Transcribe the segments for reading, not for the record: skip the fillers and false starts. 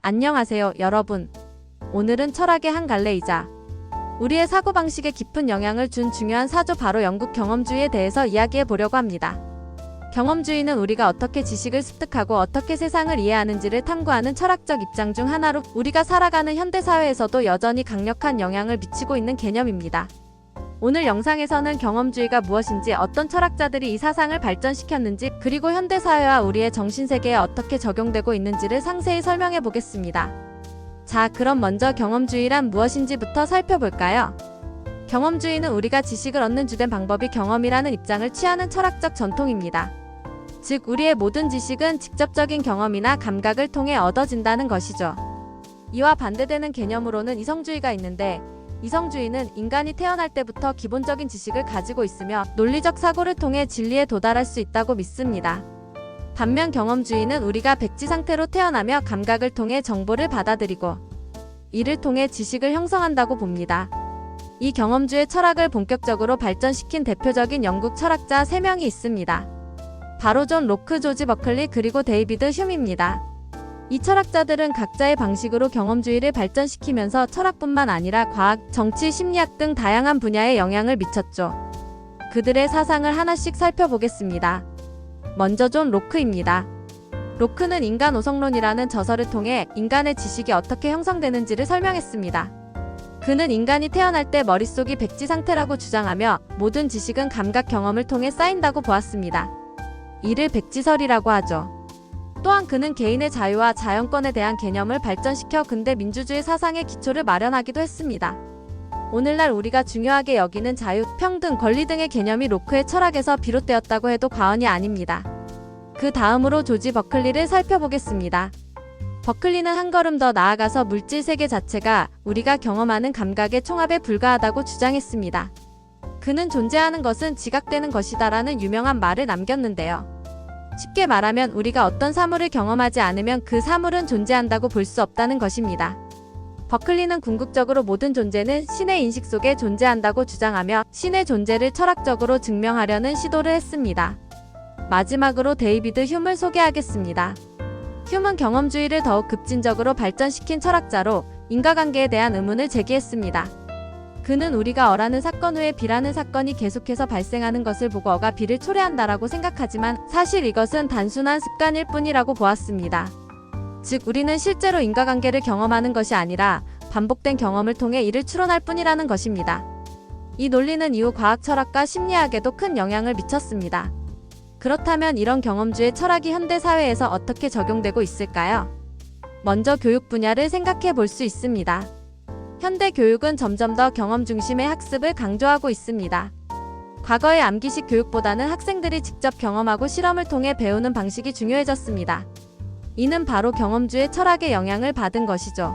안녕하세요, 여러분. 오늘은 철학의 한 갈래이자 우리의 사고방식에 깊은 영향을 준 중요한 사조 바로 영국 경험주의에 대해서 이야기해 보려고 합니다. 경험주의는 우리가 어떻게 지식을 습득하고 어떻게 세상을 이해하는지를 탐구하는 철학적 입장 중 하나로 우리가 살아가는 현대사회에서도 여전히 강력한 영향을 미치고 있는 개념입니다. 오늘 영상에서는 경험주의가 무엇인지, 어떤 철학자들이 이 사상을 발전시켰는지, 그리고 현대사회와 우리의 정신세계에 어떻게 적용되고 있는지를 상세히 설명해 보겠습니다. 자, 그럼 먼저 경험주의란 무엇인지부터 살펴볼까요? 경험주의는 우리가 지식을 얻는 주된 방법이 경험이라는 입장을 취하는 철학적 전통입니다. 즉, 우리의 모든 지식은 직접적인 경험이나 감각을 통해 얻어진다는 것이죠. 이와 반대되는 개념으로는 이성주의가 있는데, 이성주의는 인간이 태어날 때부터 기본적인 지식을 가지고 있으며 논리적 사고를 통해 진리에 도달할 수 있다고 믿습니다. 반면 경험주의는 우리가 백지 상태로 태어나며 감각을 통해 정보를 받아들이고 이를 통해 지식을 형성한다고 봅니다. 이 경험주의 철학을 본격적으로 발전시킨 대표적인 영국 철학자 3명이 있습니다. 바로 존 로크, 조지 버클리, 그리고 데이비드 휴미입니다. 이 철학자들은 각자의 방식으로 경험주의를 발전시키면서 철학뿐만 아니라 과학, 정치, 심리학 등 다양한 분야에 영향을 미쳤죠. 그들의 사상을 하나씩 살펴보겠습니다. 먼저 존 로크입니다. 로크는 인간 오성론이라는 저서를 통해 인간의 지식이 어떻게 형성되는지를 설명했습니다. 그는 인간이 태어날 때 머릿속이 백지 상태라고 주장하며 모든 지식은 감각 경험을 통해 쌓인다고 보았습니다. 이를 백지설이라고 하죠. 또한 그는 개인의 자유와 자연권에 대한 개념을 발전시켜 근대 민주주의 사상의 기초를 마련하기도 했습니다. 오늘날 우리가 중요하게 여기는 자유, 평등, 권리 등의 개념이 로크의 철학에서 비롯되었다고 해도 과언이 아닙니다. 그 다음으로 조지 버클리를 살펴보겠습니다. 버클리는 한 걸음 더 나아가서 물질 세계 자체가 우리가 경험하는 감각의 총합에 불과하다고 주장했습니다. 그는 존재하는 것은 지각되는 것이다라는 유명한 말을 남겼는데요. 쉽게 말하면 우리가 어떤 사물을 경험하지 않으면 그 사물은 존재한다고 볼 수 없다는 것입니다. 버클리는 궁극적으로 모든 존재는 신의 인식 속에 존재한다고 주장하며 신의 존재를 철학적으로 증명하려는 시도를 했습니다. 마지막으로 데이비드 휴을 소개하겠습니다. 휴은 경험주의를 더욱 급진적으로 발전시킨 철학자로 인과관계에 대한 의문을 제기했습니다. 그는 우리가 어라는 사건 후에 B라는 사건이 계속해서 발생하는 것을 보고 어가 B를 초래한다라고 생각하지만 사실 이것은 단순한 습관일 뿐이라고 보았습니다. 즉, 우리는 실제로 인과관계를 경험하는 것이 아니라 반복된 경험을 통해 이를 추론할 뿐이라는 것입니다. 이 논리는 이후 과학 철학과 심리학에도 큰 영향을 미쳤습니다. 그렇다면 이런 경험주의 철학이 현대 사회에서 어떻게 적용되고 있을까요? 먼저 교육 분야를 생각해 볼 수 있습니다. 현대 교육은 점점 더 경험 중심의 학습을 강조하고 있습니다. 과거의 암기식 교육보다는 학생들이 직접 경험하고 실험을 통해 배우는 방식이 중요해졌습니다. 이는 바로 경험주의 철학의 영향을 받은 것이죠.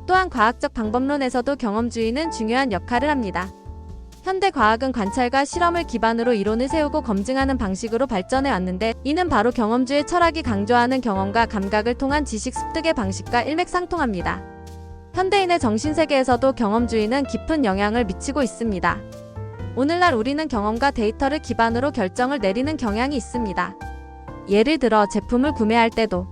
또한 과학적 방법론에서도 경험주의는 중요한 역할을 합니다. 현대 과학은 관찰과 실험을 기반으로 이론을 세우고 검증하는 방식으로 발전해 왔는데, 이는 바로 경험주의 철학이 강조하는 경험과 감각을 통한 지식 습득의 방식과 일맥상통합니다. 현대인의 정신세계에서도 경험주의는 깊은 영향을 미치고 있습니다. 오늘날 우리는 경험과 데이터를 기반으로 결정을 내리는 경향이 있습니다. 예를 들어 제품을 구매할 때도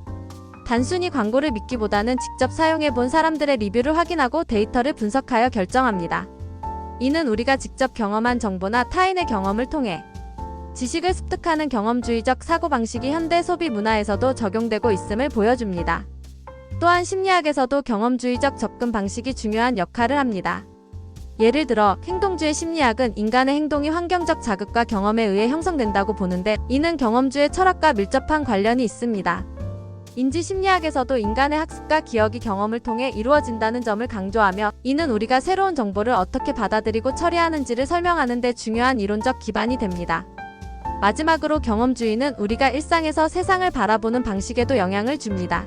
단순히 광고를 믿기보다는 직접 사용해본 사람들의 리뷰를 확인하고 데이터를 분석하여 결정합니다. 이는 우리가 직접 경험한 정보나 타인의 경험을 통해 지식을 습득하는 경험주의적 사고방식이 현대 소비 문화에서도 적용되고 있음을 보여줍니다. 또한 심리학에서도 경험주의적 접근 방식이 중요한 역할을 합니다. 예를 들어 행동주의 심리학은 인간의 행동이 환경적 자극과 경험에 의해 형성된다고 보는데, 이는 경험주의 철학과 밀접한 관련이 있습니다. 인지심리학에서도 인간의 학습과 기억이 경험을 통해 이루어진다는 점을 강조하며, 이는 우리가 새로운 정보를 어떻게 받아들이고 처리하는지를 설명하는 데 중요한 이론적 기반이 됩니다. 마지막으로 경험주의는 우리가 일상에서 세상을 바라보는 방식에도 영향을 줍니다.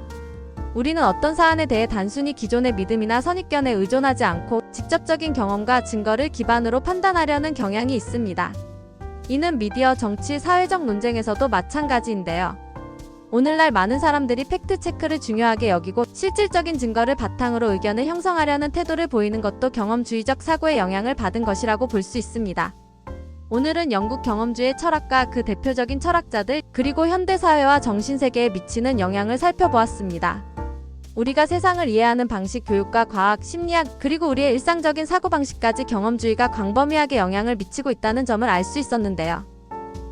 우리는 어떤 사안에 대해 단순히 기존의 믿음이나 선입견에 의존하지 않고 직접적인 경험과 증거를 기반으로 판단하려는 경향이 있습니다. 이는 미디어, 정치, 사회적 논쟁에서도 마찬가지인데요. 오늘날 많은 사람들이 팩트체크를 중요하게 여기고 실질적인 증거를 바탕으로 의견을 형성하려는 태도를 보이는 것도 경험주의적 사고의 영향을 받은 것이라고 볼 수 있습니다. 오늘은 영국 경험주의 철학과 그 대표적인 철학자들, 그리고 현대사회와 정신세계에 미치는 영향을 살펴보았습니다. 우리가 세상을 이해하는 방식, 교육과 과학, 심리학, 그리고 우리의 일상적인 사고방식까지 경험주의가 광범위하게 영향을 미치고 있다는 점을 알 수 있었는데요.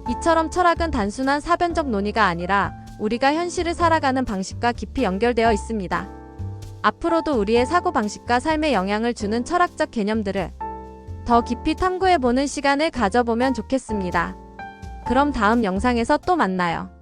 이처럼 철학은 단순한 사변적 논의가 아니라 우리가 현실을 살아가는 방식과 깊이 연결되어 있습니다. 앞으로도 우리의 사고방식과 삶에 영향을 주는 철학적 개념들을 더 깊이 탐구해보는 시간을 가져보면 좋겠습니다. 그럼 다음 영상에서 또 만나요.